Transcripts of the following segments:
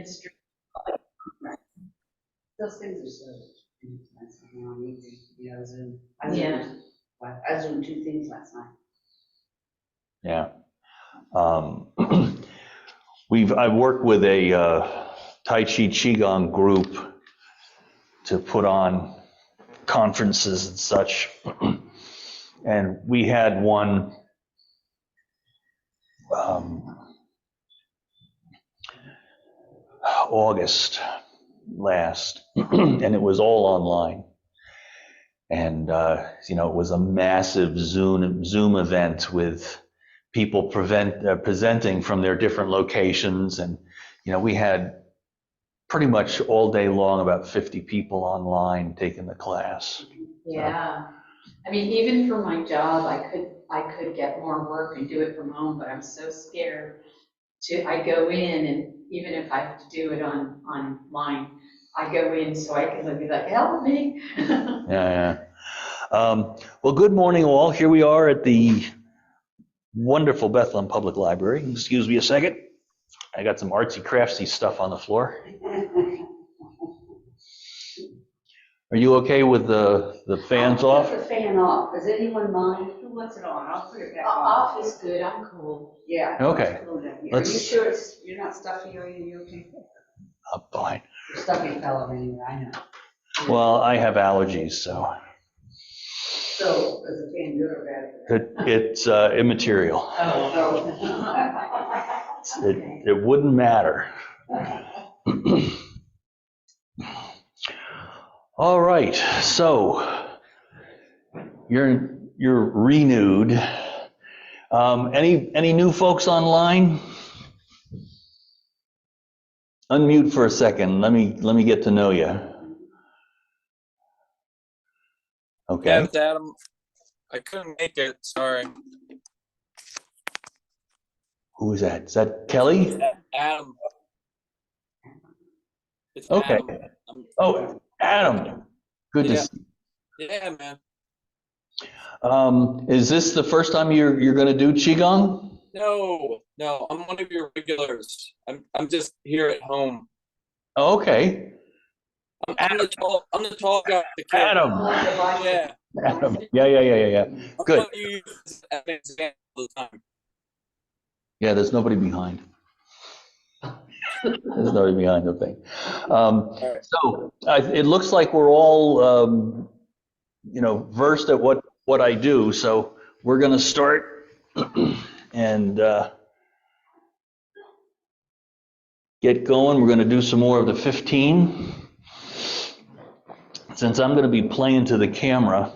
ministry. Those things are so expensive now, Zoom. Yeah. I Zoomed 2 things last night. Yeah. I've worked with a Tai Chi Qigong group to put on conferences and such. And we had one August last, and it was all online. And, it was a massive Zoom event with people presenting from their different locations. And, we had pretty much all day long about 50 people online taking the class. Yeah. I mean, even for my job, I could get more work and do it from home, but I'm so scared I go in, and even if I have to do it online, I go in so I can be like, help me. Yeah. Well, good morning all. Here we are at the wonderful Bethlehem Public Library. Excuse me a second. I got some artsy craftsy stuff on the floor. Are you okay with the fans off? Put the fan off. Does anyone mind? Who wants it on? I'll put it back on. Off is good. I'm cool. Yeah. Okay. Cool down here. Are you sure you're not stuffy? Are you okay? I'm fine. You're a stuffy fellow anyway, I know. Well, I have allergies, so. So, is the fan good or bad? It's immaterial. Oh. It wouldn't matter. All right, so you're renewed. Any new folks online? Unmute for a second. Let me get to know you. Okay. Yeah, it's Adam. I couldn't make it. Sorry. Who is that? Is that Kelly? Adam. It's Okay. Adam. Oh, Adam. Good to see you. Yeah, man. Is this the first time you're going to do Qigong? No. I'm one of your regulars. I'm just here at home. Oh, okay. I'm the tall guy. The kid. Adam. Yeah. Adam. Yeah. Good. I'm you use as an example all the time. Yeah, there's nobody behind. There's nobody behind the thing. So it looks like we're all, versed at what I do. So we're going to start and get going. We're going to do some more of the 15. Since I'm going to be playing to the camera,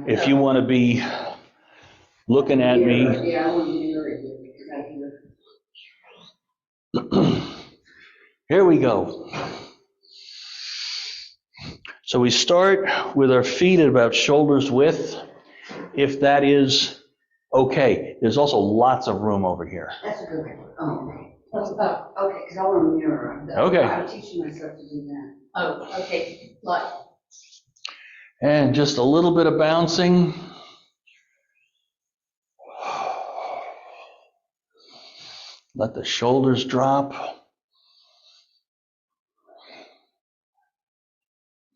if you want to be looking at me. Yeah, I want to be right here because I hear. Here we go. So we start with our feet at about shoulders width, if that is okay. There's also lots of room over here. That's a good one. Oh, okay, because I want to mirror. Okay. I'm teaching myself to do that. Oh, okay. Like, And just a little bit of bouncing. Let the shoulders drop.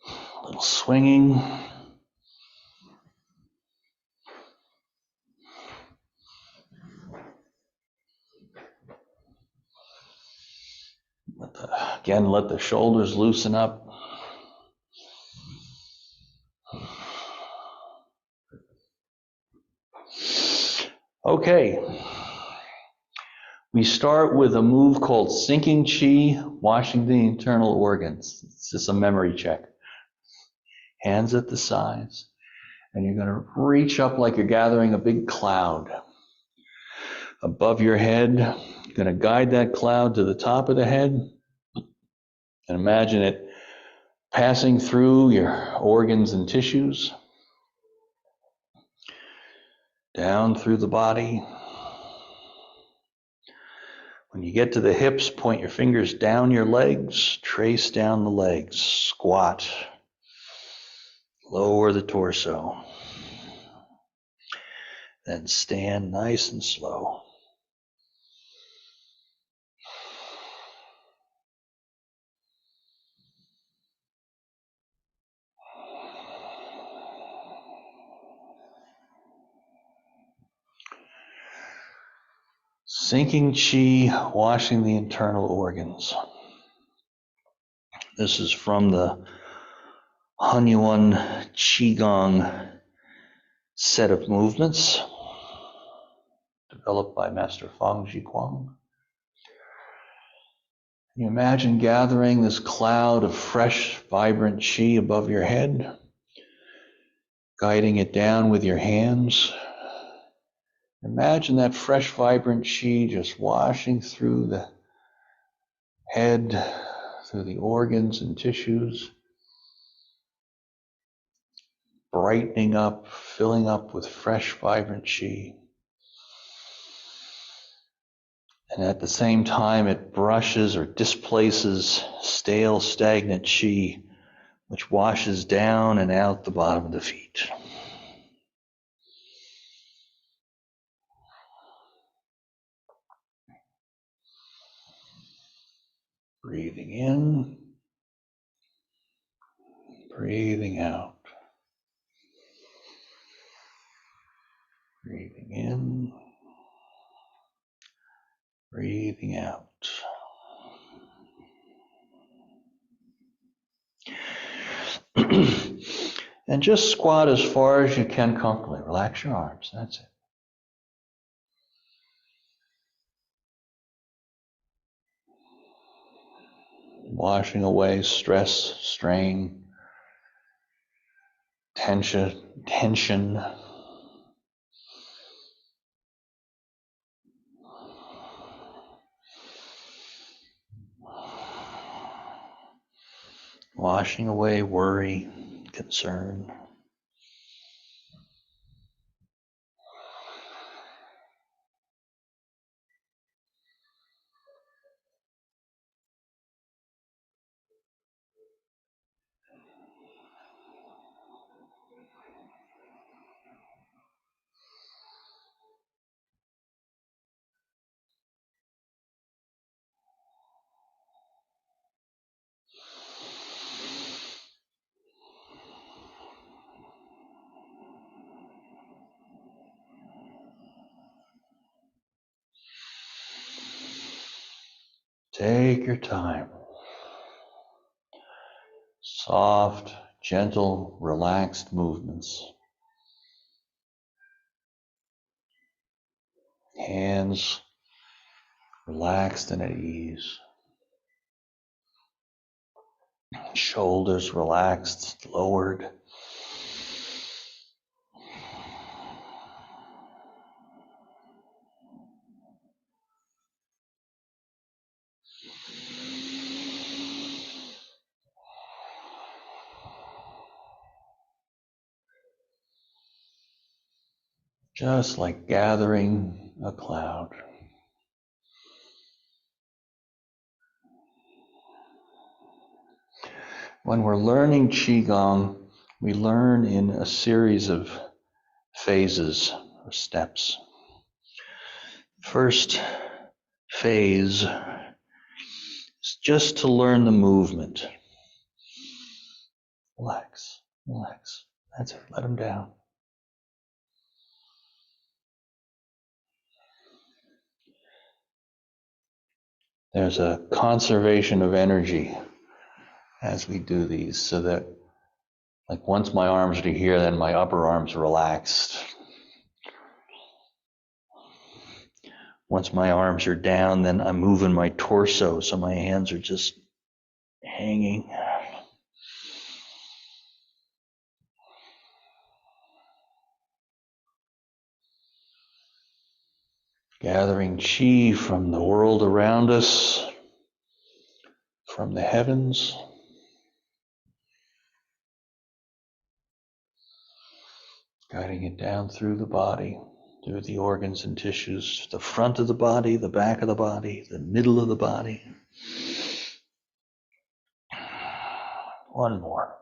A little swinging. Let the shoulders loosen up. Okay. We start with a move called sinking chi, washing the internal organs. It's just a memory check. Hands at the sides. And you're going to reach up like you're gathering a big cloud above your head. You're going to guide that cloud to the top of the head. And imagine it passing through your organs and tissues. Down through the body. When you get to the hips, point your fingers down your legs, trace down the legs, squat, lower the torso, then stand nice and slow. Sinking Qi, washing the internal organs. This is from the Hunyuan Qigong set of movements developed by Master Feng Qigong. You imagine gathering this cloud of fresh, vibrant Qi above your head, guiding it down with your hands. Imagine that fresh, vibrant Qi just washing through the head, through the organs and tissues, brightening up, filling up with fresh, vibrant Qi. And at the same time, it brushes or displaces stale, stagnant Qi, which washes down and out the bottom of the feet. Breathing in, breathing out. Breathing in, breathing out. And just squat as far as you can comfortably. Relax your arms. That's it. Washing away stress, strain, tension. Washing away worry, concern. Take your time. Soft, gentle, relaxed movements. Hands relaxed and at ease. Shoulders relaxed, lowered. Just like gathering a cloud. When we're learning Qigong, we learn in a series of phases or steps. First phase is just to learn the movement. Relax, relax. That's it. Let them down. There's a conservation of energy as we do these, so that like once my arms are here, then my upper arms are relaxed. Once my arms are down, then I'm moving my torso, so my hands are just hanging. Gathering Qi from the world around us, from the heavens. Guiding it down through the body, through the organs and tissues, the front of the body, the back of the body, the middle of the body. One more.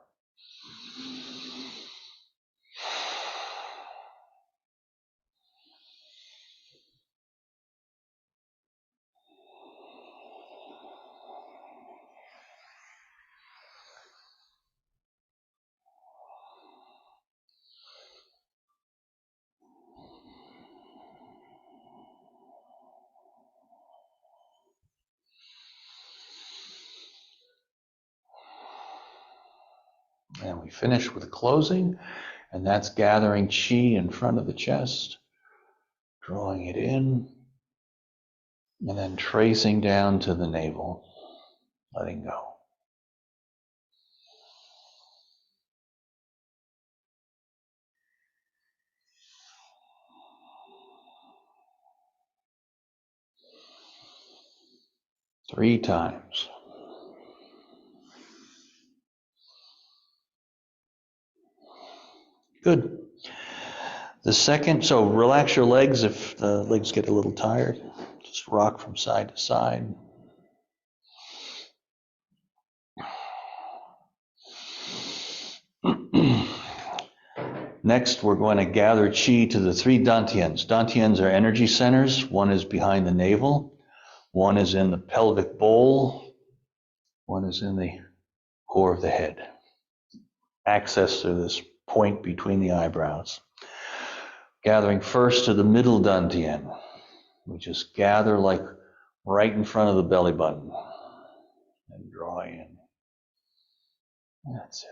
And we finish with closing, and that's gathering chi in front of the chest, drawing it in, and then tracing down to the navel, letting go. Three times. Good. The second, so relax your legs if the legs get a little tired. Just rock from side to side. Next, we're going to gather chi to the three dantians. Dantians are energy centers. One is behind the navel. One is in the pelvic bowl. One is in the core of the head. Access to this point between the eyebrows. Gathering first to the middle dantian. We just gather like right in front of the belly button. And draw in. That's it.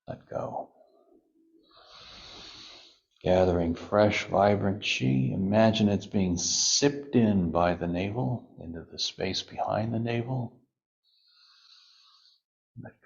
Let go. Gathering fresh, vibrant chi. Imagine it's being sipped in by the navel into the space behind the navel. Let go.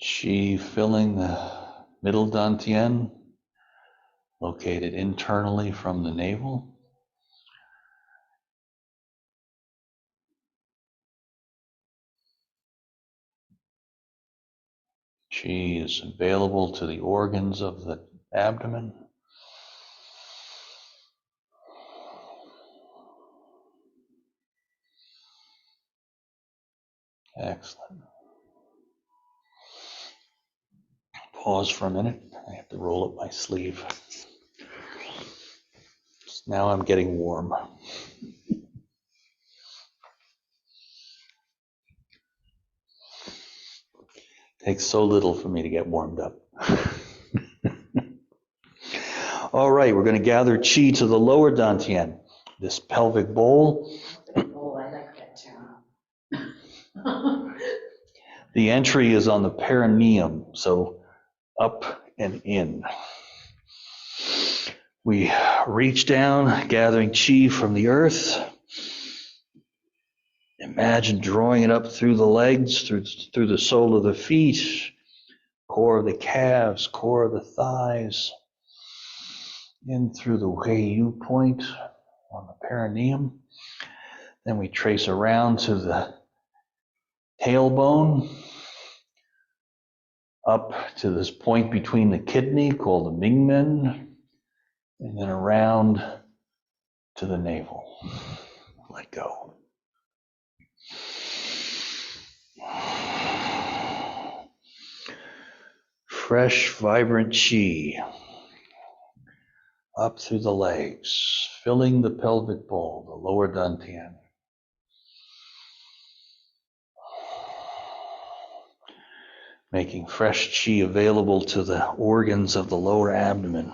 Chi filling the middle dantian, located internally from the navel. Chi is available to the organs of the abdomen. Excellent. Pause for a minute. I have to roll up my sleeve. Now I'm getting warm. Takes so little for me to get warmed up. All right, we're going to gather chi to the lower dantian, this pelvic bowl. Oh, I like that term. The entry is on the perineum, so up and in. We reach down, gathering chi from the earth. Imagine drawing it up through the legs, through the sole of the feet, core of the calves, core of the thighs, in through the Yu point on the perineum. Then we trace around to the tailbone, up to this point between the kidney called the Mingmen, and then around to the navel. Let go. Fresh, vibrant chi up through the legs, filling the pelvic bowl, the lower dantian. Making fresh chi available to the organs of the lower abdomen,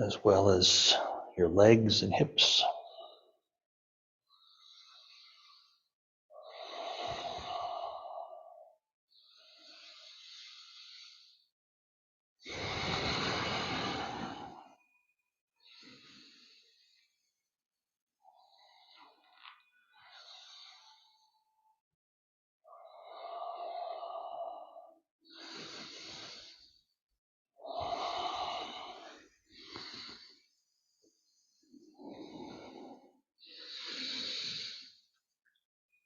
as well as your legs and hips.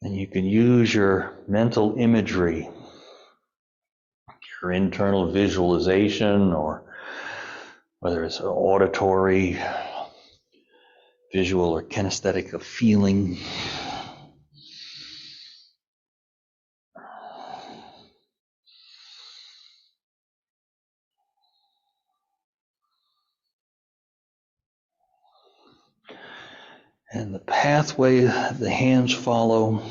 And you can use your mental imagery, your internal visualization, or whether it's auditory, visual, or kinesthetic of feeling. And the pathway the hands follow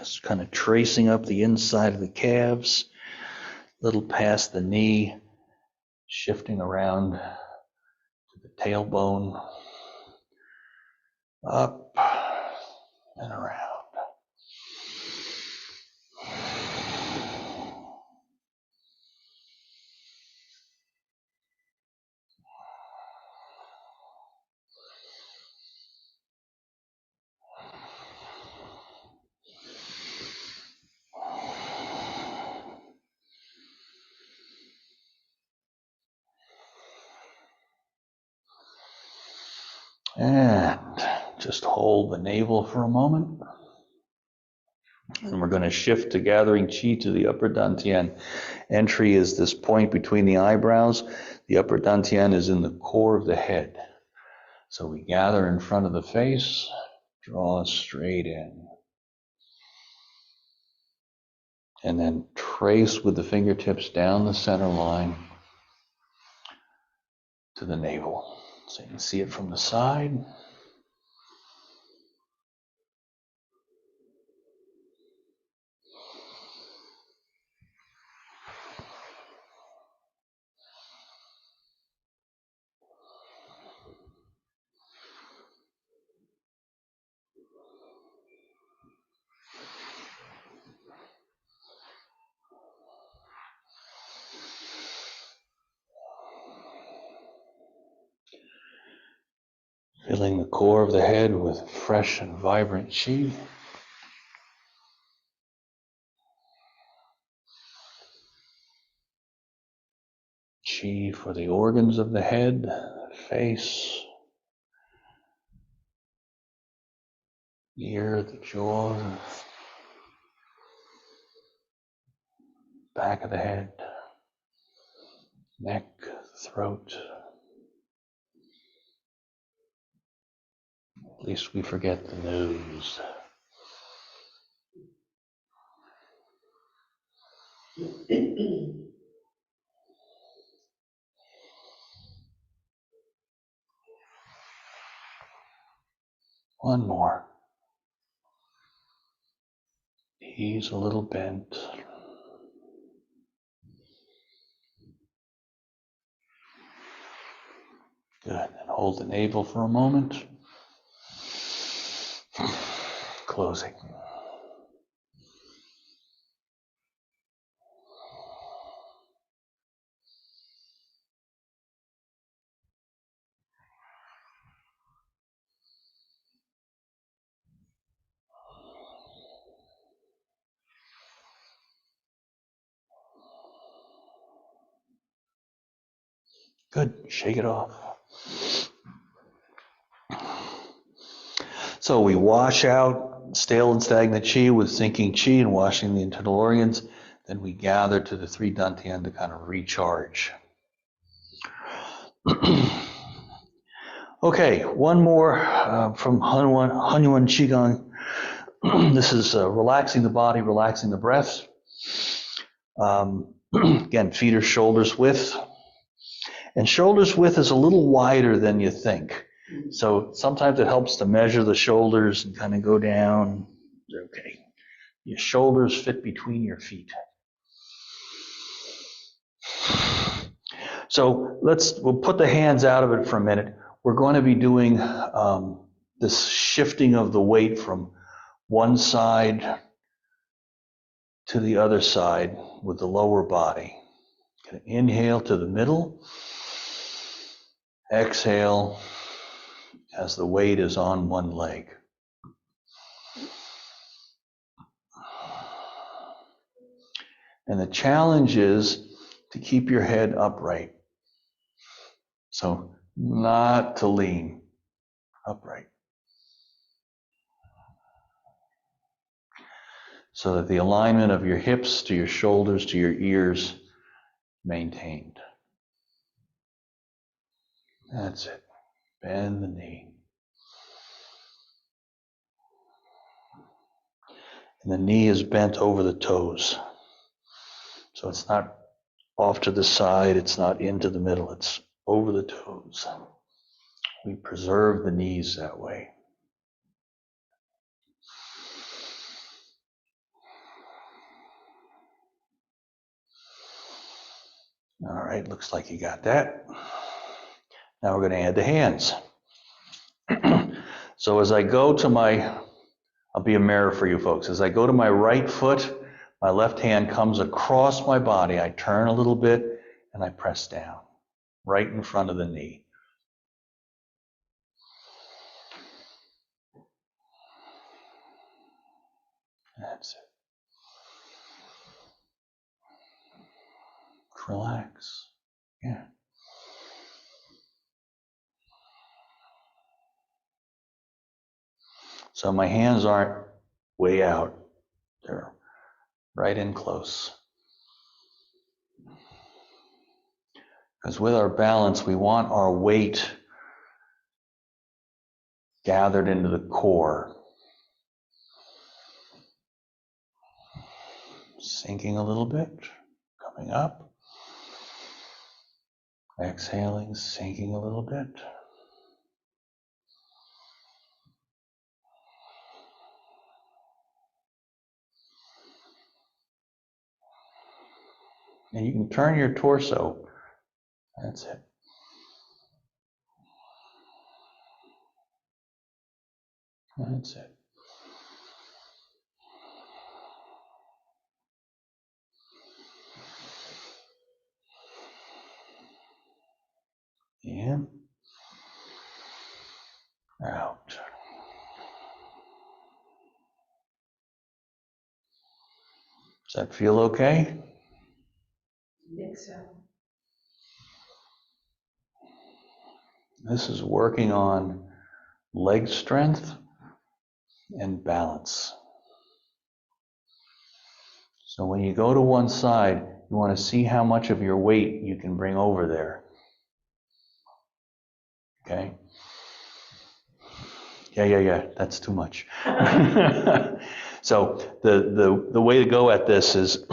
is kind of tracing up the inside of the calves, a little past the knee, shifting around to the tailbone, up and around. And just hold the navel for a moment. And we're going to shift to gathering qi to the upper dantian. Entry is this point between the eyebrows. The upper dantian is in the core of the head. So we gather in front of the face, draw straight in. And then trace with the fingertips down the center line to the navel. So you can see it from the side. Filling the core of the head with fresh and vibrant qi. Qi for the organs of the head, face, ear, the jaw, back of the head, neck, throat. At least we forget the nose. One more. Knees a little bent. Good. And hold the navel for a moment. Closing. Good. Shake it off. So we wash out stale and stagnant qi with sinking qi and washing the internal organs. Then we gather to the three dantian to kind of recharge. Okay, one more from Hunyuan Qigong. This is relaxing the body, relaxing the breath. Again, feet are shoulders width. And shoulders width is a little wider than you think. So sometimes it helps to measure the shoulders and kind of go down. Okay. Your shoulders fit between your feet. So we'll put the hands out of it for a minute. We're going to be doing this shifting of the weight from one side to the other side with the lower body. Inhale to the middle. Exhale as the weight is on one leg. And the challenge is to keep your head upright. So not to lean, upright. So that the alignment of your hips to your shoulders to your ears maintained. That's it. Bend the knee. And the knee is bent over the toes. So it's not off to the side, it's not into the middle, it's over the toes. We preserve the knees that way. All right, looks like you got that. Now we're going to add the hands. So as I go to I'll be a mirror for you folks. As I go to my right foot, my left hand comes across my body. I turn a little bit and I press down right in front of the knee. That's it. Relax. Yeah. So my hands aren't way out. They're right in close. Because with our balance, we want our weight gathered into the core. Sinking a little bit, coming up. Exhaling, sinking a little bit. And you can turn your torso. That's it. That's it. In. Out. Does that feel okay? I think so. This is working on leg strength and balance. So when you go to one side, you want to see how much of your weight you can bring over there. Okay? Yeah, that's too much. So the way to go at this is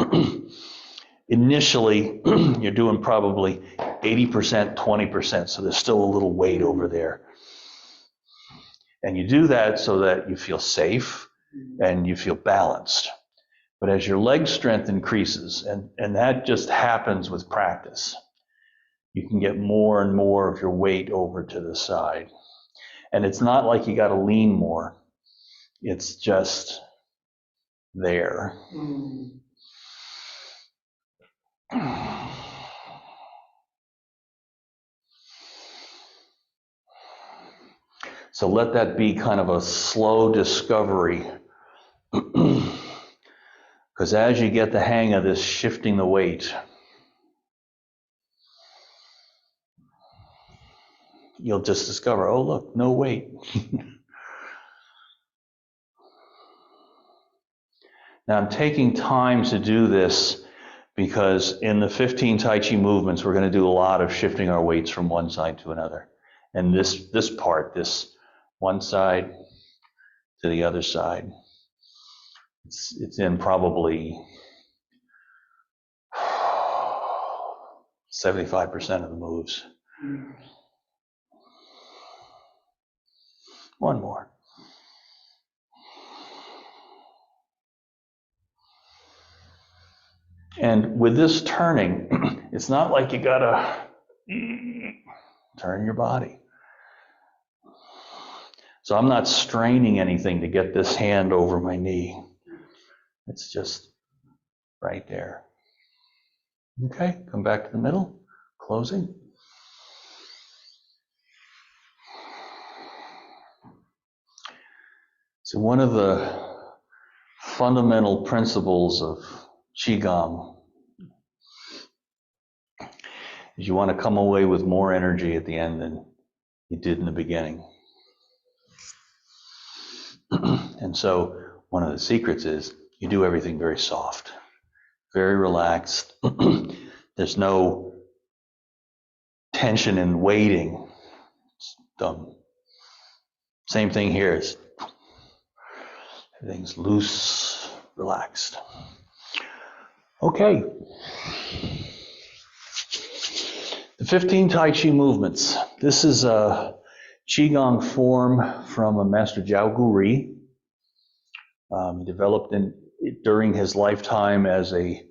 initially you're doing probably 80%, 20%, so there's still a little weight over there. And you do that so that you feel safe and you feel balanced. But as your leg strength increases, and that just happens with practice, you can get more and more of your weight over to the side. And it's not like you got to lean more. It's just there. So let that be kind of a slow discovery. Because as you get the hang of this shifting the weight, you'll just discover, oh, look, no weight. Now, I'm taking time to do this because in the 15 Tai Chi movements, we're going to do a lot of shifting our weights from one side to another. And this part, this one side to the other side, it's in probably 75% of the moves. One more. And with this turning, it's not like you gotta turn your body. So I'm not straining anything to get this hand over my knee. It's just right there. Okay, come back to the middle, closing. So one of the fundamental principles of Qigong is you want to come away with more energy at the end than you did in the beginning. And so one of the secrets is you do everything very soft, very relaxed. There's no tension in waiting. Done. Same thing here. Everything's loose, relaxed. Okay. The 15 Tai Chi movements. This is a Qigong form from a Master Jiao Guri. He developed during his lifetime as a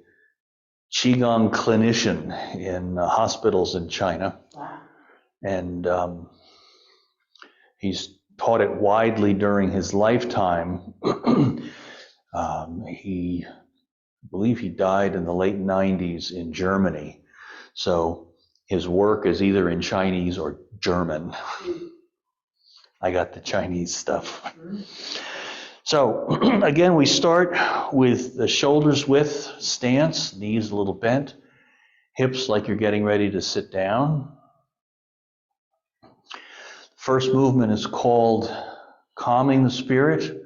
Qigong clinician in hospitals in China. Wow. And he's taught it widely during his lifetime. I believe he died in the late 90s in Germany. So his work is either in Chinese or German. I got the Chinese stuff. So again, we start with the shoulders width stance, knees a little bent, hips like you're getting ready to sit down. First movement is called calming the spirit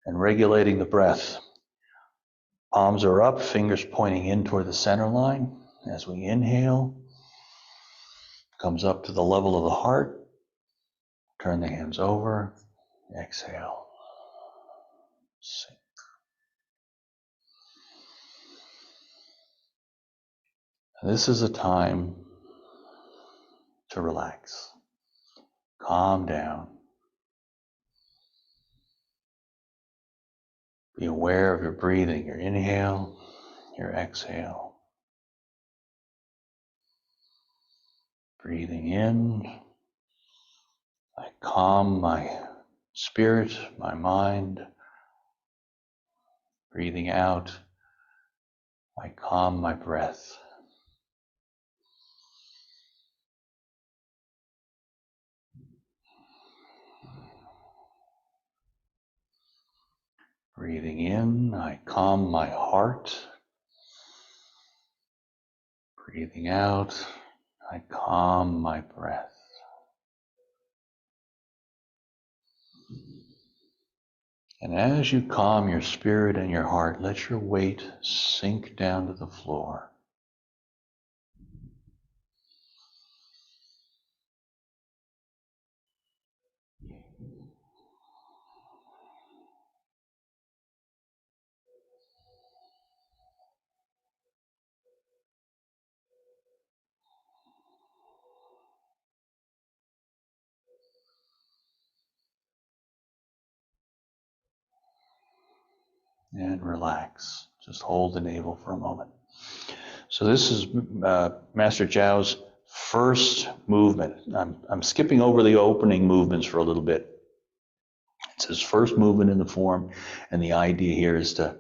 and regulating the breath. Palms are up, fingers pointing in toward the center line. As we inhale, comes up to the level of the heart. Turn the hands over. Exhale. Sink. This is a time to relax. Calm down. Be aware of your breathing, your inhale, your exhale. Breathing in, I calm my spirit, my mind. Breathing out, I calm my breath. Breathing in, I calm my heart. Breathing out, I calm my breath. And as you calm your spirit and your heart, let your weight sink down to the floor. And relax. Just hold the navel for a moment. So this is Master Jiao's first movement. I'm skipping over the opening movements for a little bit. It's his first movement in the form, and the idea here is to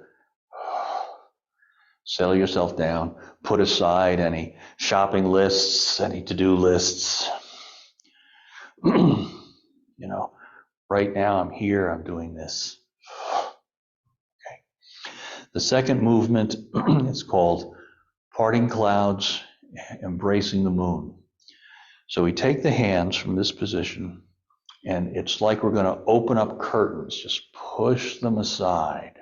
settle yourself down, put aside any shopping lists, any to-do lists. You know, right now I'm here, I'm doing this. Okay. The second movement is called Parting Clouds, Embracing the Moon. So we take the hands from this position, and it's like we're going to open up curtains, just push them aside.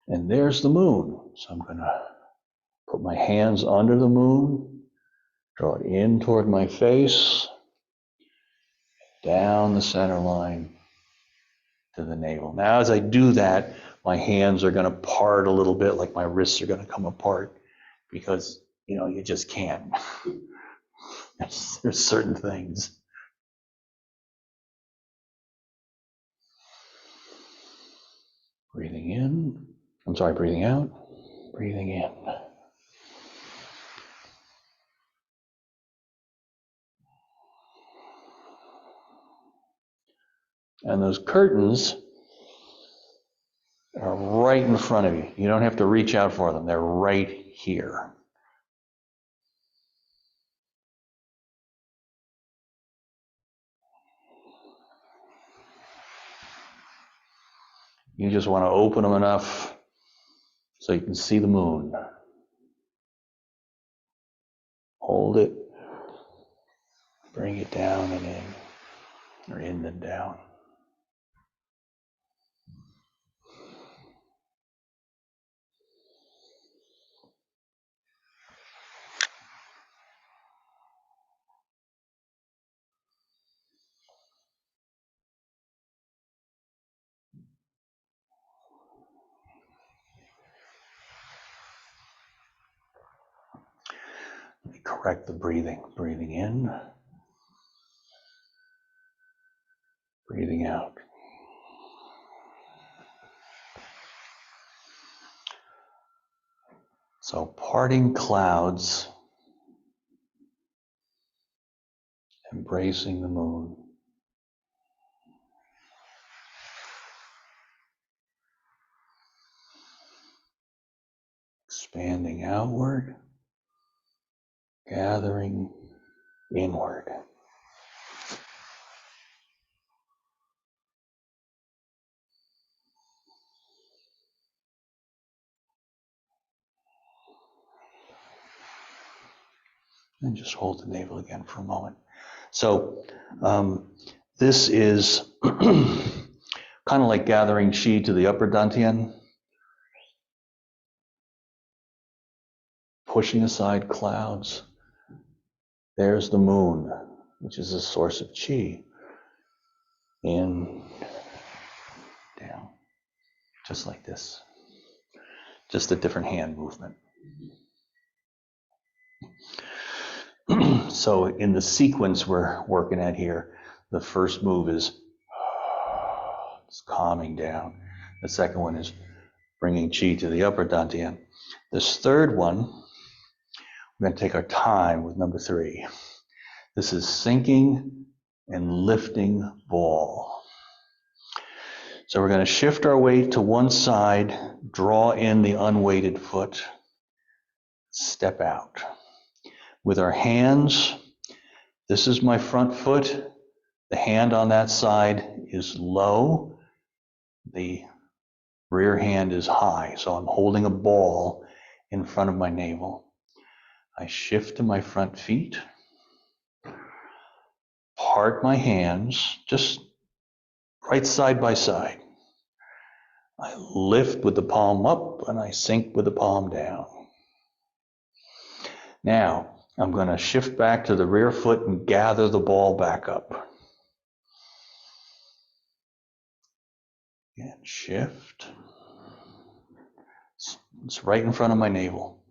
And there's the moon. So I'm going to put my hands under the moon, draw it in toward my face, down the center line to the navel. Now, as I do that, my hands are going to part a little bit, like my wrists are going to come apart, because, you just can't. There's certain things. Breathing out, breathing in. And those curtains are right in front of you. You don't have to reach out for them. They're right here. You just want to open them enough so you can see the moon. Hold it. Bring it down and in, or in and down. correct the breathing. Breathing in, breathing out. So parting clouds, embracing the moon. Expanding outward, gathering inward. And just hold the navel again for a moment. So this is kind of like gathering Qi to the upper dantian, pushing aside clouds. There's the moon, which is a source of Qi. In, down, just like this. Just a different hand movement. So in the sequence we're working at here, the first move is it's calming down. The second one is bringing Qi to the upper dantian. This third one, we're going to take our time with number 3. This is sinking and lifting ball. So we're going to shift our weight to one side, draw in the unweighted foot, step out. With our hands, this is my front foot. The hand on that side is low. The rear hand is high. So I'm holding a ball in front of my navel. I shift to my front feet, part my hands, just right side by side. I lift with the palm up and I sink with the palm down. Now, I'm going to shift back to the rear foot and gather the ball back up. And shift. It's right in front of my navel.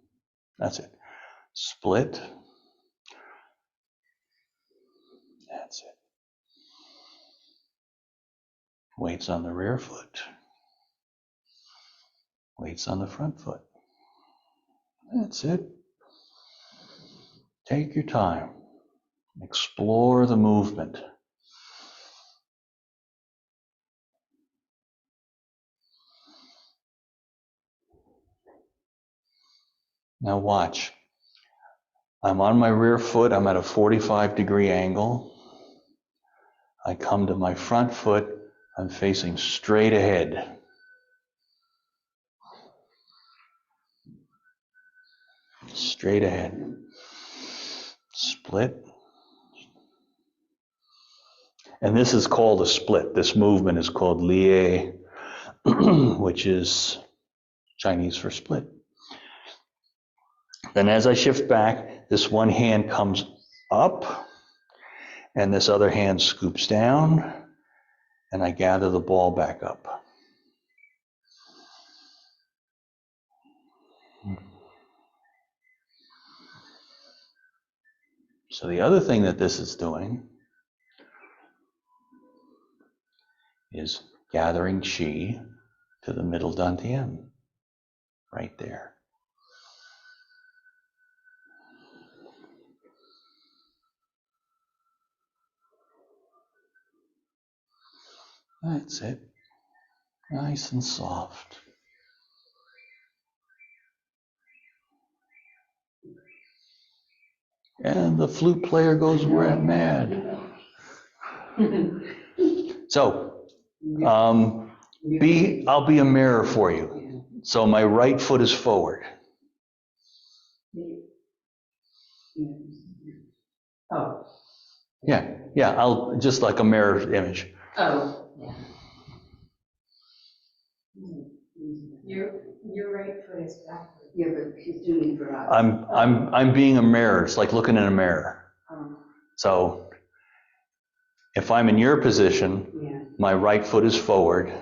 That's it. Split. That's it. Weights on the rear foot. Weights on the front foot. That's it. Take your time. Explore the movement. Now watch. I'm on my rear foot. I'm at a 45-degree angle. I come to my front foot. I'm facing straight ahead. Straight ahead. Split. And this is called a split. This movement is called Lie, which is Chinese for split. Then as I shift back, this one hand comes up and this other hand scoops down and I gather the ball back up. So the other thing that this is doing is gathering Qi to the middle dantian, right there. That's it. Nice and soft. And the flute player goes mad. So, I'll be a mirror for you. So my right foot is forward. Oh. Yeah, I'll just like a mirror image. Oh, yeah. Your right foot is backward. Yeah, but she's doing it for us. I'm being a mirror. It's like looking in a mirror. So if I'm in your position, my right foot is forward,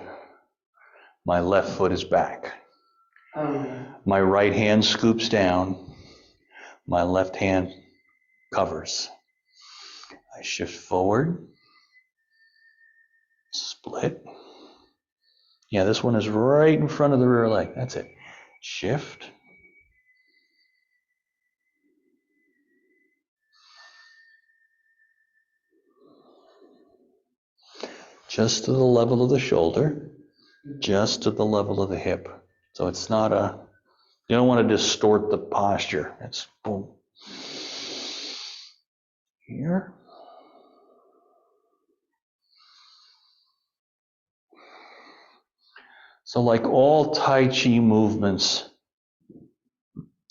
my left foot is back. My right hand scoops down, my left hand covers. I shift forward, split. Yeah, this one is right in front of the rear leg. That's it. Shift. Just to the level of the shoulder, just to the level of the hip. So it's not you don't want to distort the posture. It's boom. Here. So like all Tai Chi movements,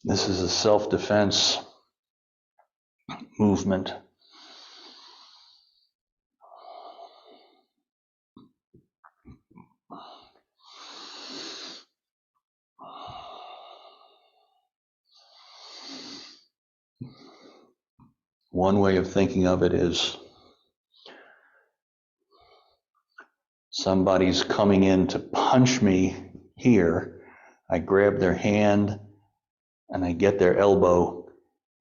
this is a self-defense movement. One way of thinking of it is somebody's coming in to punch me here. I grab their hand and I get their elbow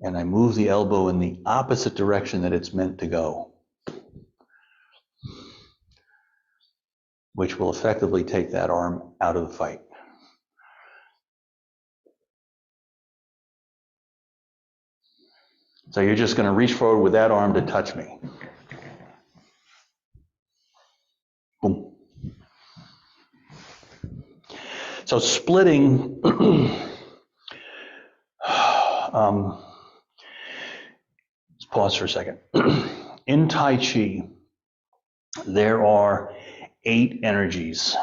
and I move the elbow in the opposite direction that it's meant to go, which will effectively take that arm out of the fight. So you're just going to reach forward with that arm to touch me. Boom. So splitting, let's pause for a second. In Tai Chi, there are 8 energies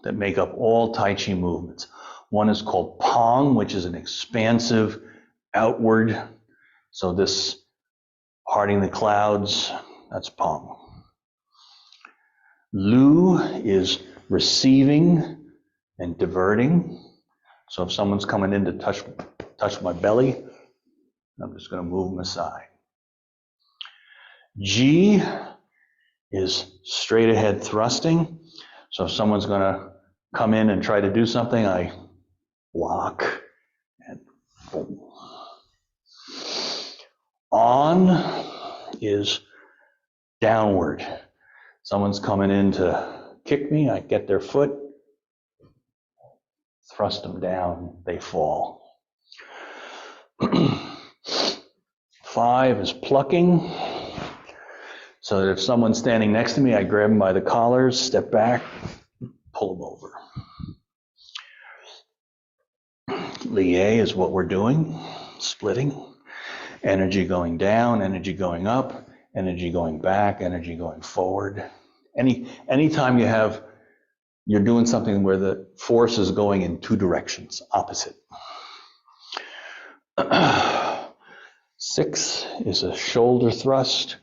that make up all Tai Chi movements. One is called Pong, which is an expansive outward. So this parting the clouds, that's Pong. Lu is receiving and diverting. So if someone's coming in to touch my belly, I'm just going to move them aside. Ji is straight ahead thrusting. So if someone's going to come in and try to do something, I block and boom. On is downward. Someone's coming in to kick me, I get their foot, thrust them down, they fall. 5 is plucking. So that if someone's standing next to me, I grab them by the collars, step back, pull them over. Lié is what we're doing, splitting. Energy going down, energy going up, energy going back, energy going forward. Anytime you're doing something where the force is going in 2 directions, opposite. 6 is a shoulder thrust.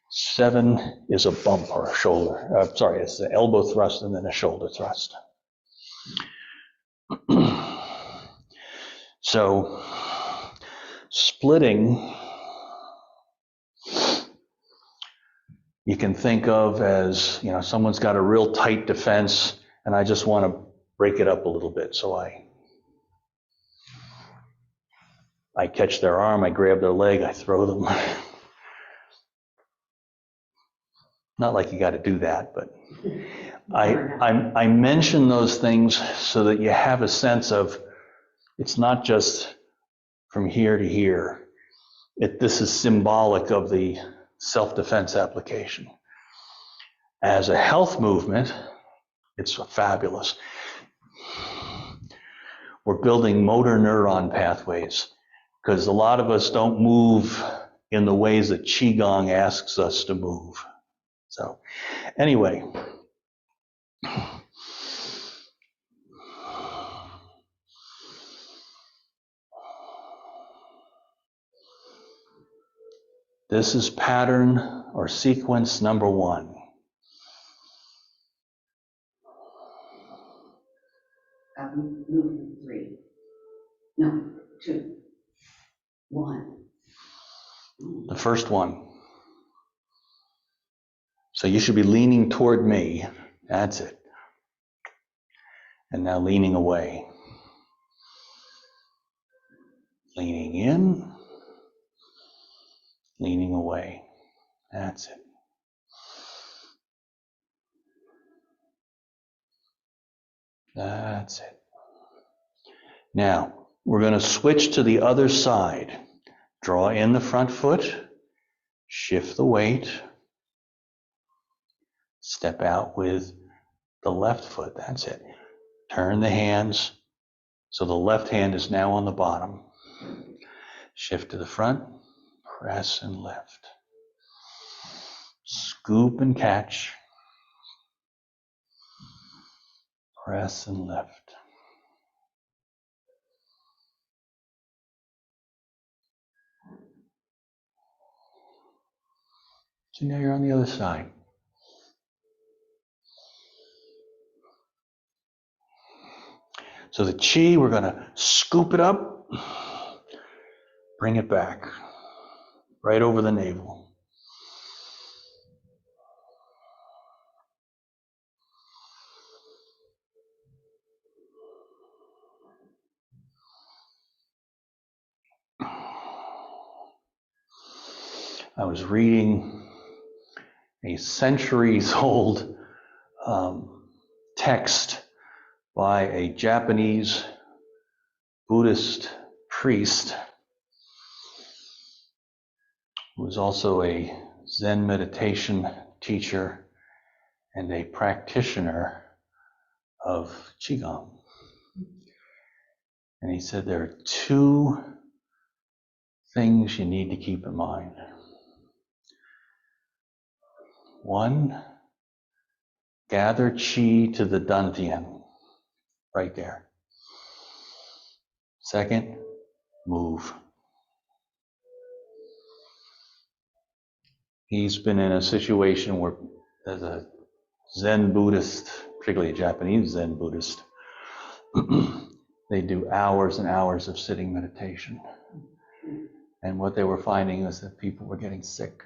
7 is a bump or a shoulder. It's an elbow thrust and then a shoulder thrust. So splitting, you can think of as, someone's got a real tight defense and I just want to break it up a little bit. So I catch their arm, I grab their leg, I throw them. Not like you got to do that, but I mention those things so that you have a sense of it's not just from here to here. This is symbolic of the self-defense application. As a health movement, it's fabulous. We're building motor neuron pathways because a lot of us don't move in the ways that Qigong asks us to move. So anyway, this is pattern or sequence number 1. Movement 3. No, 2. 1. The first one. So you should be leaning toward me. That's it. And now leaning away. Leaning in. leaning away. That's it. That's it. Now, we're going to switch to the other side. Draw in the front foot, shift the weight, step out with the left foot. That's it. Turn the hands so the left hand is now on the bottom. Shift to the front, press and lift. Scoop and catch. Press and lift. So now you're on the other side. So the chi, we're going to scoop it up, bring it back, right over the navel. I was reading a centuries-old text by a Japanese Buddhist priest who was also a Zen meditation teacher and a practitioner of Qigong. And he said there are two things you need to keep in mind. One, gather qi to the dantian, right there. Second, move. He's been in a situation where, as a Zen Buddhist, particularly a Japanese Zen Buddhist, they do hours and hours of sitting meditation. And what they were finding was that people were getting sick.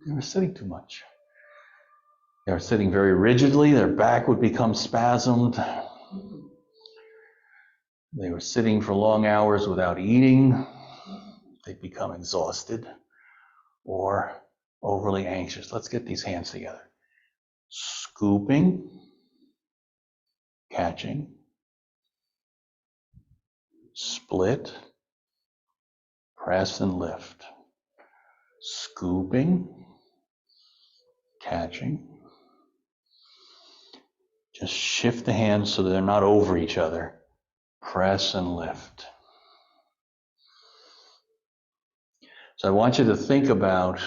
They were sitting too much. They were sitting very rigidly. Their back would become spasmed. They were sitting for long hours without eating. They'd become exhausted or overly anxious. Let's get these hands together. Scooping, catching, split, press and lift. Scooping, catching. Just shift the hands so they're not over each other. Press and lift. So I want you to think about,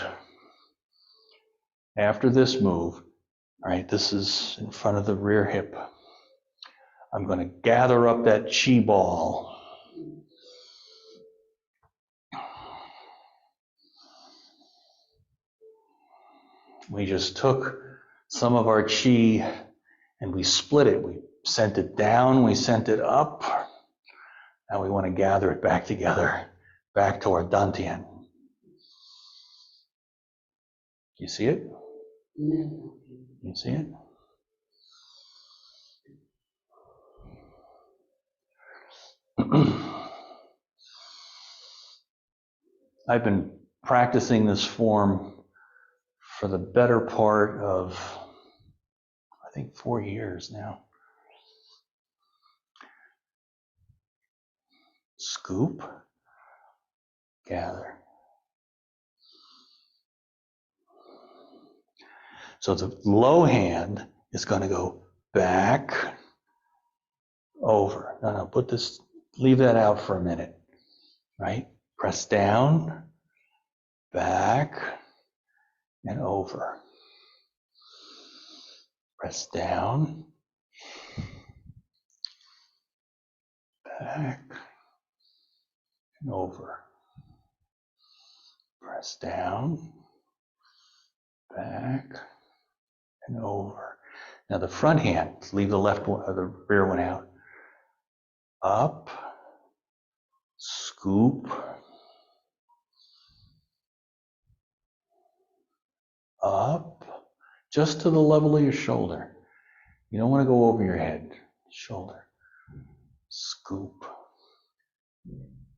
after this move, all right, this is in front of the rear hip. I'm going to gather up that chi ball. We just took some of our chi and we split it. We sent it down, we sent it up. Now we want to gather it back together, back to our dantian. You see it? You see it? I've been practicing this form for the better part of, I think, 4 years now. Scoop, gather. So the low hand is going to go back, over. No, put this, leave that out for a minute, right? Press down, back, and over. Press down, back, and over. Press down, back, and over. Now the front hand, leave the left one or the rear one out. Up, scoop, up, just to the level of your shoulder. You don't want to go over your head, shoulder. Scoop,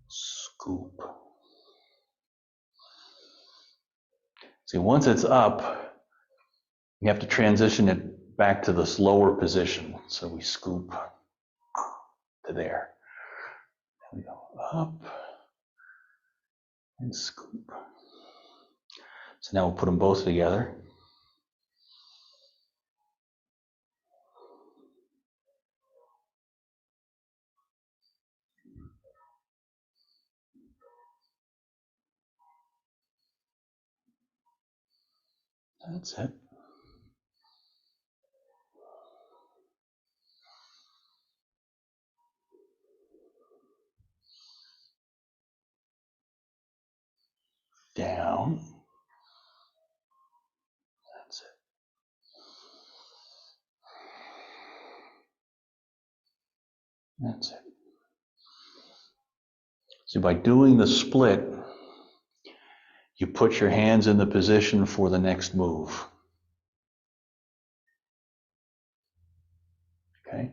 scoop, See, once it's up, you have to transition it back to this lower position. So we scoop to there. We go up and scoop. So now we'll put them both together. That's it. Down. That's it. That's it. So by doing the split, you put your hands in the position for the next move. Okay?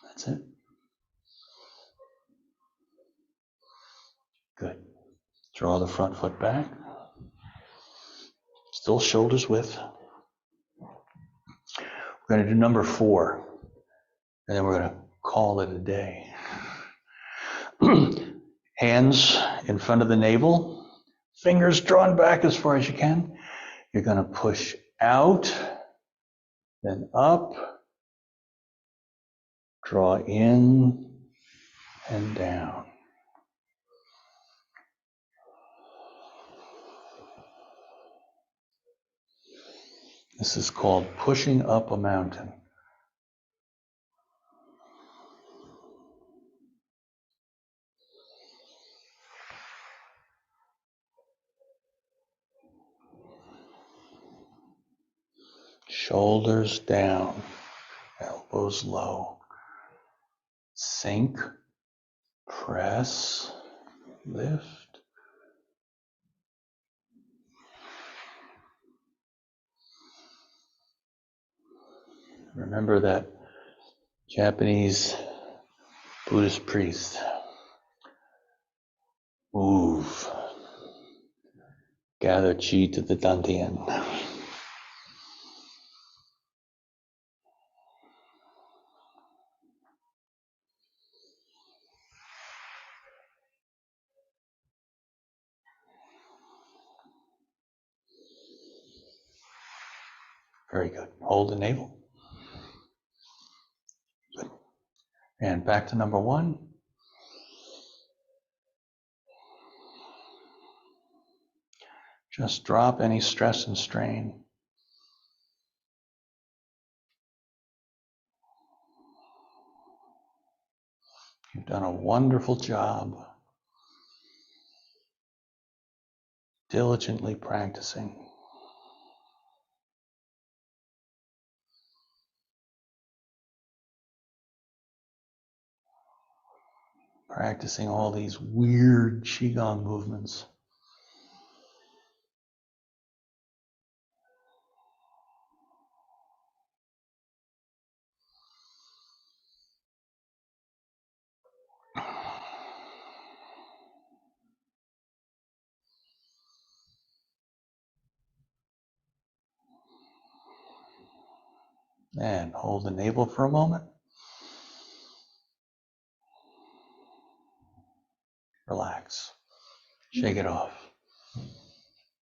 That's it. Good. Draw the front foot back. Still shoulders width. We're going to do number 4. And then we're going to call it a day. Hands in front of the navel. Fingers drawn back as far as you can. You're going to push out, then up, draw in and down. This is called pushing up a mountain. Shoulders down, elbows low. Sink, press, lift. Remember that Japanese Buddhist priest. Move. Gather chi to the dantian. Very good. Hold the navel. Good. And back to number 1. Just drop any stress and strain. You've done a wonderful job diligently practicing. Practicing all these weird Qigong movements. And hold the navel for a moment. Relax. Shake it off.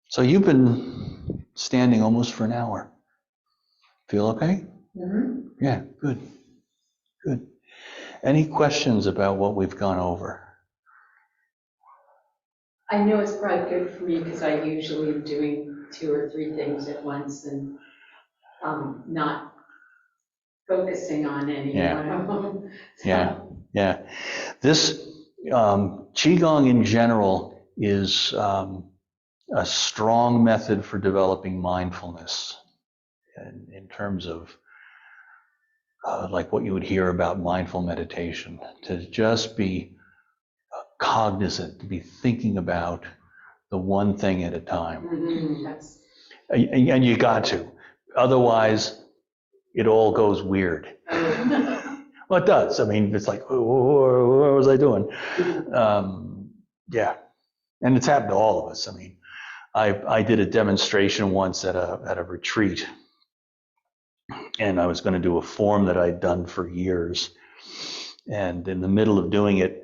So you've been standing almost for an hour. Feel okay? Mm-hmm. Yeah, good. Good. Any questions about what we've gone over? I know it's probably good for me because I usually am doing 2 or 3 things at once and not focusing on any one of them. So. Yeah. This Qigong in general is a strong method for developing mindfulness in terms of like what you would hear about mindful meditation, to just be cognizant, to be thinking about the one thing at a time. Mm-hmm. And you got to. Otherwise, it all goes weird. Well, it does. I mean, it's like, what was I doing? Yeah. And it's happened to all of us. I mean, I did a demonstration once at a retreat, and I was going to do a form that I'd done for years. And in the middle of doing it,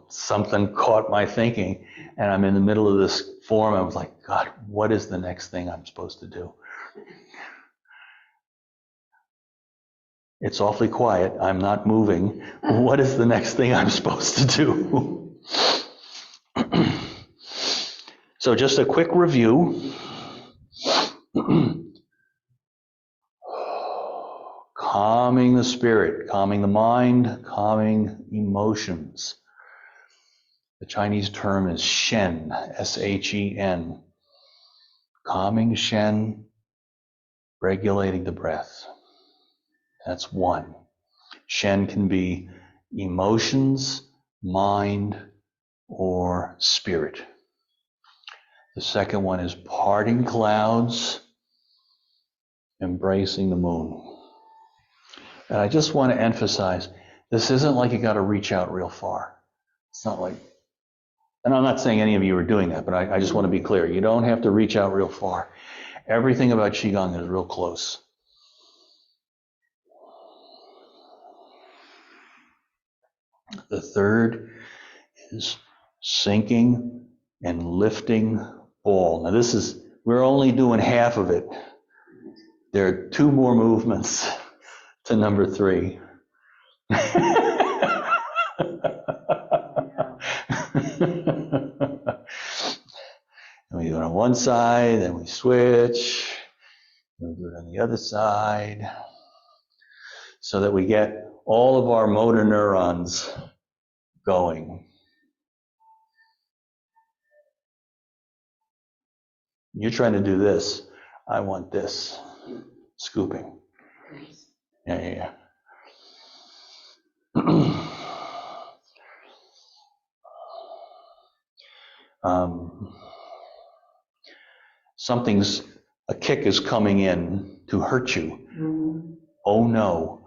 something caught my thinking, and I'm in the middle of this form. I was like, God, what is the next thing I'm supposed to do? It's awfully quiet. I'm not moving. What is the next thing I'm supposed to do? So just a quick review. Calming the spirit, calming the mind, calming emotions. The Chinese term is Shen, S-H-E-N. Calming Shen, regulating the breath. That's one. Shen can be emotions, mind, or spirit. The second one is parting clouds, embracing the moon. And I just want to emphasize, this isn't like you got to reach out real far. It's not like, and I'm not saying any of you are doing that, but I just want to be clear. You don't have to reach out real far. Everything about Qigong is real close. The third is sinking and lifting all. Now we're only doing half of it. There are 2 more movements to number 3. And we do it on one side, then we switch. We do it on the other side, so that we get all of our motor neurons going. You're trying to do this. I want this. Scooping. Yeah. A kick is coming in to hurt you. Oh no.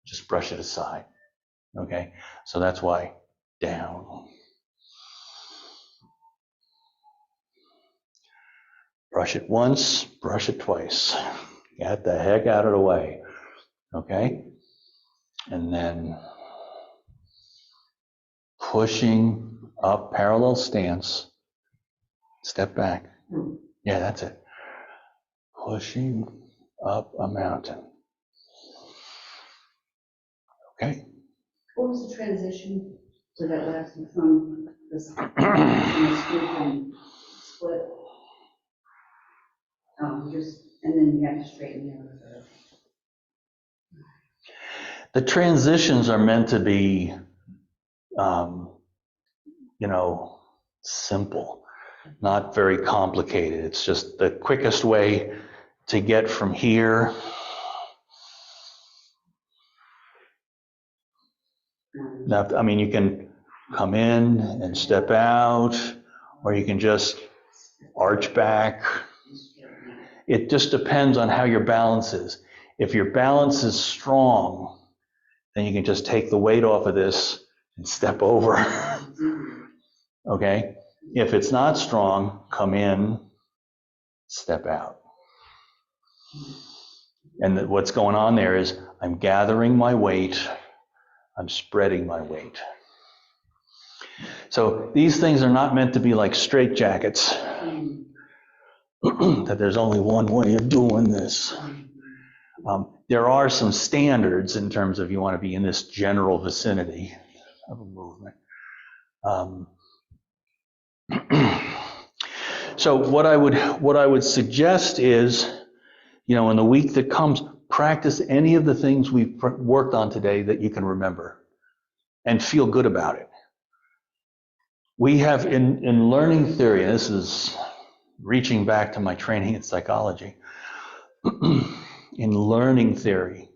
Just brush it aside. Okay? So that's why down. Brush it once, brush it twice. Get the heck out of the way. Okay? And then pushing up, parallel stance. Step back. Yeah, that's it. Pushing up a mountain. Okay? What was the transition to that last one from the scoop and split? And then you have to straighten the other. The transitions are meant to be, simple, not very complicated. It's just the quickest way to get from here. Now, I mean, you can come in and step out, or you can just arch back. It just depends on how your balance is. If your balance is strong, then you can just take the weight off of this and step over. Okay? If it's not strong, come in, step out. And what's going on there is I'm gathering my weight, I'm spreading my weight. So these things are not meant to be like straitjackets, that there's only one way of doing this. There are some standards in terms of you want to be in this general vicinity of a movement. So what I would suggest is, in the week that comes, practice any of the things we've worked on today that you can remember and feel good about it. We have in learning theory, and this is reaching back to my training in psychology, in learning theory,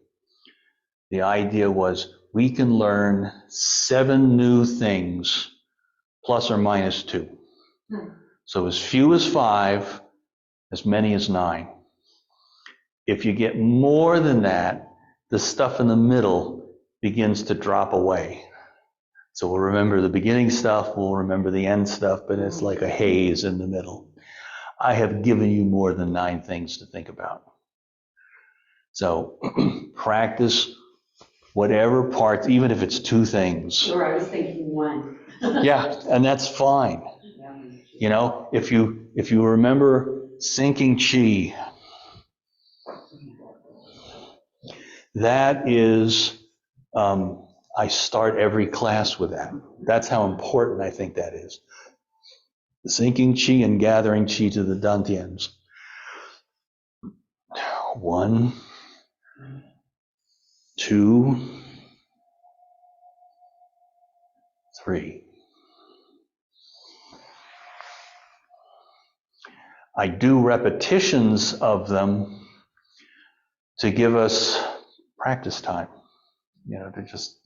the idea was we can learn 7 new things plus or minus 2. So as few as 5, as many as 9. If you get more than that, the stuff in the middle begins to drop away. So we'll remember the beginning stuff, we'll remember the end stuff, but it's like a haze in the middle. I have given you more than 9 things to think about. So practice whatever parts, even if it's 2 things. Or I was thinking 1. Yeah, and that's fine. You know, if you remember sinking chi, that is, I start every class with that. That's how important I think that is. The sinking chi and gathering chi to the dantians. 1, 2, 3. I do repetitions of them to give us practice time. You know, to just,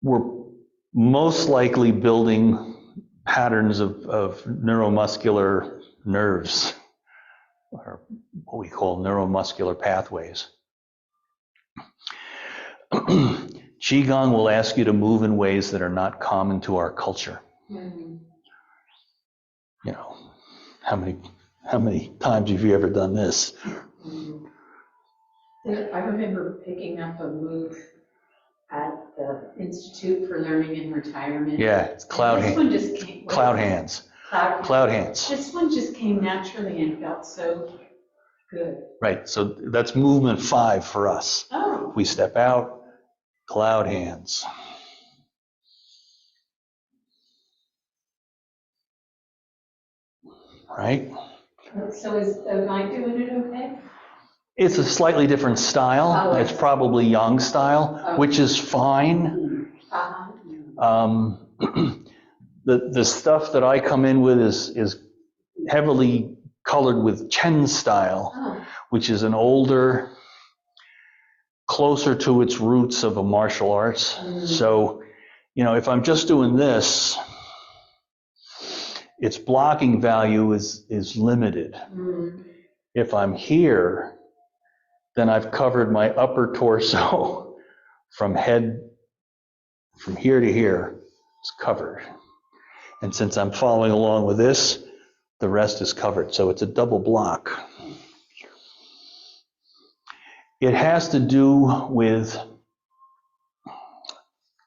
we're most likely building patterns of neuromuscular nerves, or what we call neuromuscular pathways. Qigong will ask you to move in ways that are not common to our culture. Mm-hmm. You know, how many times have you ever done this? Mm-hmm. I remember picking up a move at the Institute for Learning and Retirement. Yeah, it's cloud This hands. one just came. Cloud hands. Cloud hands. This one just came naturally and felt so good. Right, so that's movement 5 for us. Oh. We step out, cloud hands. Right? So am I doing it okay? It's a slightly different style. Oh, It's probably Yang style, okay. which is fine. Uh-huh. The stuff that I come in with is heavily colored with Chen style, Oh. which is an older, closer to its roots of a martial arts. Mm. So, you know, if I'm just doing this, its blocking value is limited. Mm. If I'm here, then I've covered my upper torso from here to here. It's covered. And since I'm following along with this, the rest is covered. So it's a double block. It has to do with,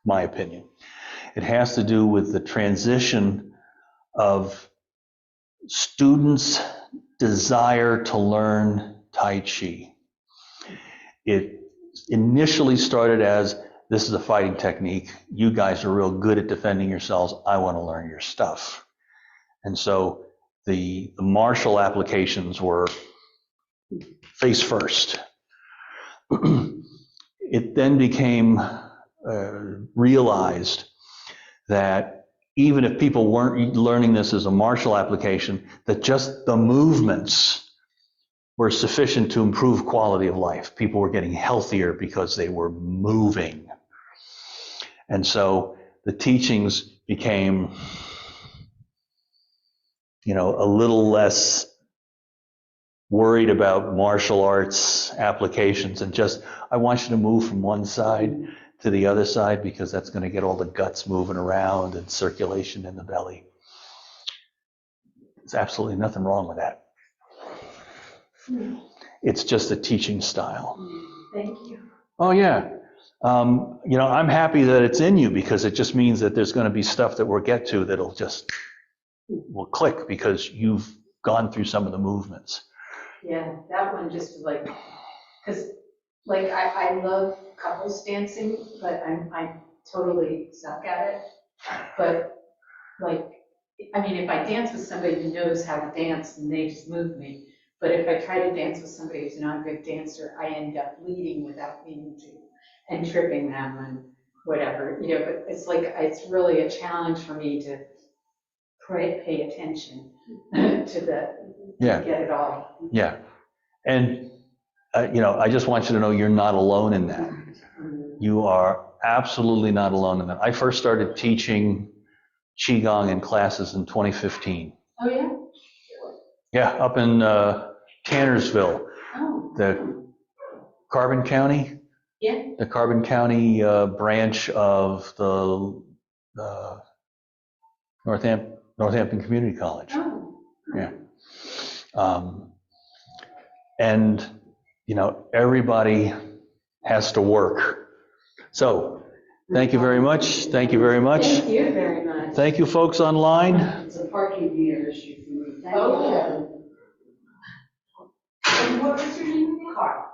my opinion, it has to do with the transition of students' desire to learn Tai Chi. It initially started as, this is a fighting technique. You guys are real good at defending yourselves. I want to learn your stuff. And so the martial applications were face first. It then became realized that even if people weren't learning this as a martial application, that just the movements were sufficient to improve quality of life. People were getting healthier because they were moving. And so the teachings became, you know, a little less worried about martial arts applications and just, I want you to move from one side to the other side because that's going to get all the guts moving around and circulation in the belly. There's absolutely nothing wrong with that. It's just a teaching style. Thank you. Oh, yeah. You know, I'm happy that it's in you because it just means that there's going to be stuff that we'll get to that'll just will click because you've gone through some of the movements. Yeah, that one just was like, because like I love couples dancing, but I totally suck at it. But like, I mean, if I dance with somebody who knows how to dance, then they just move me. But if I try to dance with somebody who's not a good dancer, I end up leading without meaning to and tripping them and whatever, you know, but it's like, it's really a challenge for me to pay attention to get it all. Yeah. And, you know, I just want you to know you're not alone in that. You are absolutely not alone in that. I first started teaching Qigong in classes in 2015. Oh, yeah? Yeah, up in Tannersville, Oh, the Carbon County, yeah. the Carbon County branch of the Northampton Community College. Oh. Yeah. And, you know, everybody has to work. So, thank you very much. Thank you very much. Thank you very much. Thank you, folks online. It's a parking meter issue for me. Thank you, Oh. Kevin. And what was your name again? Carl.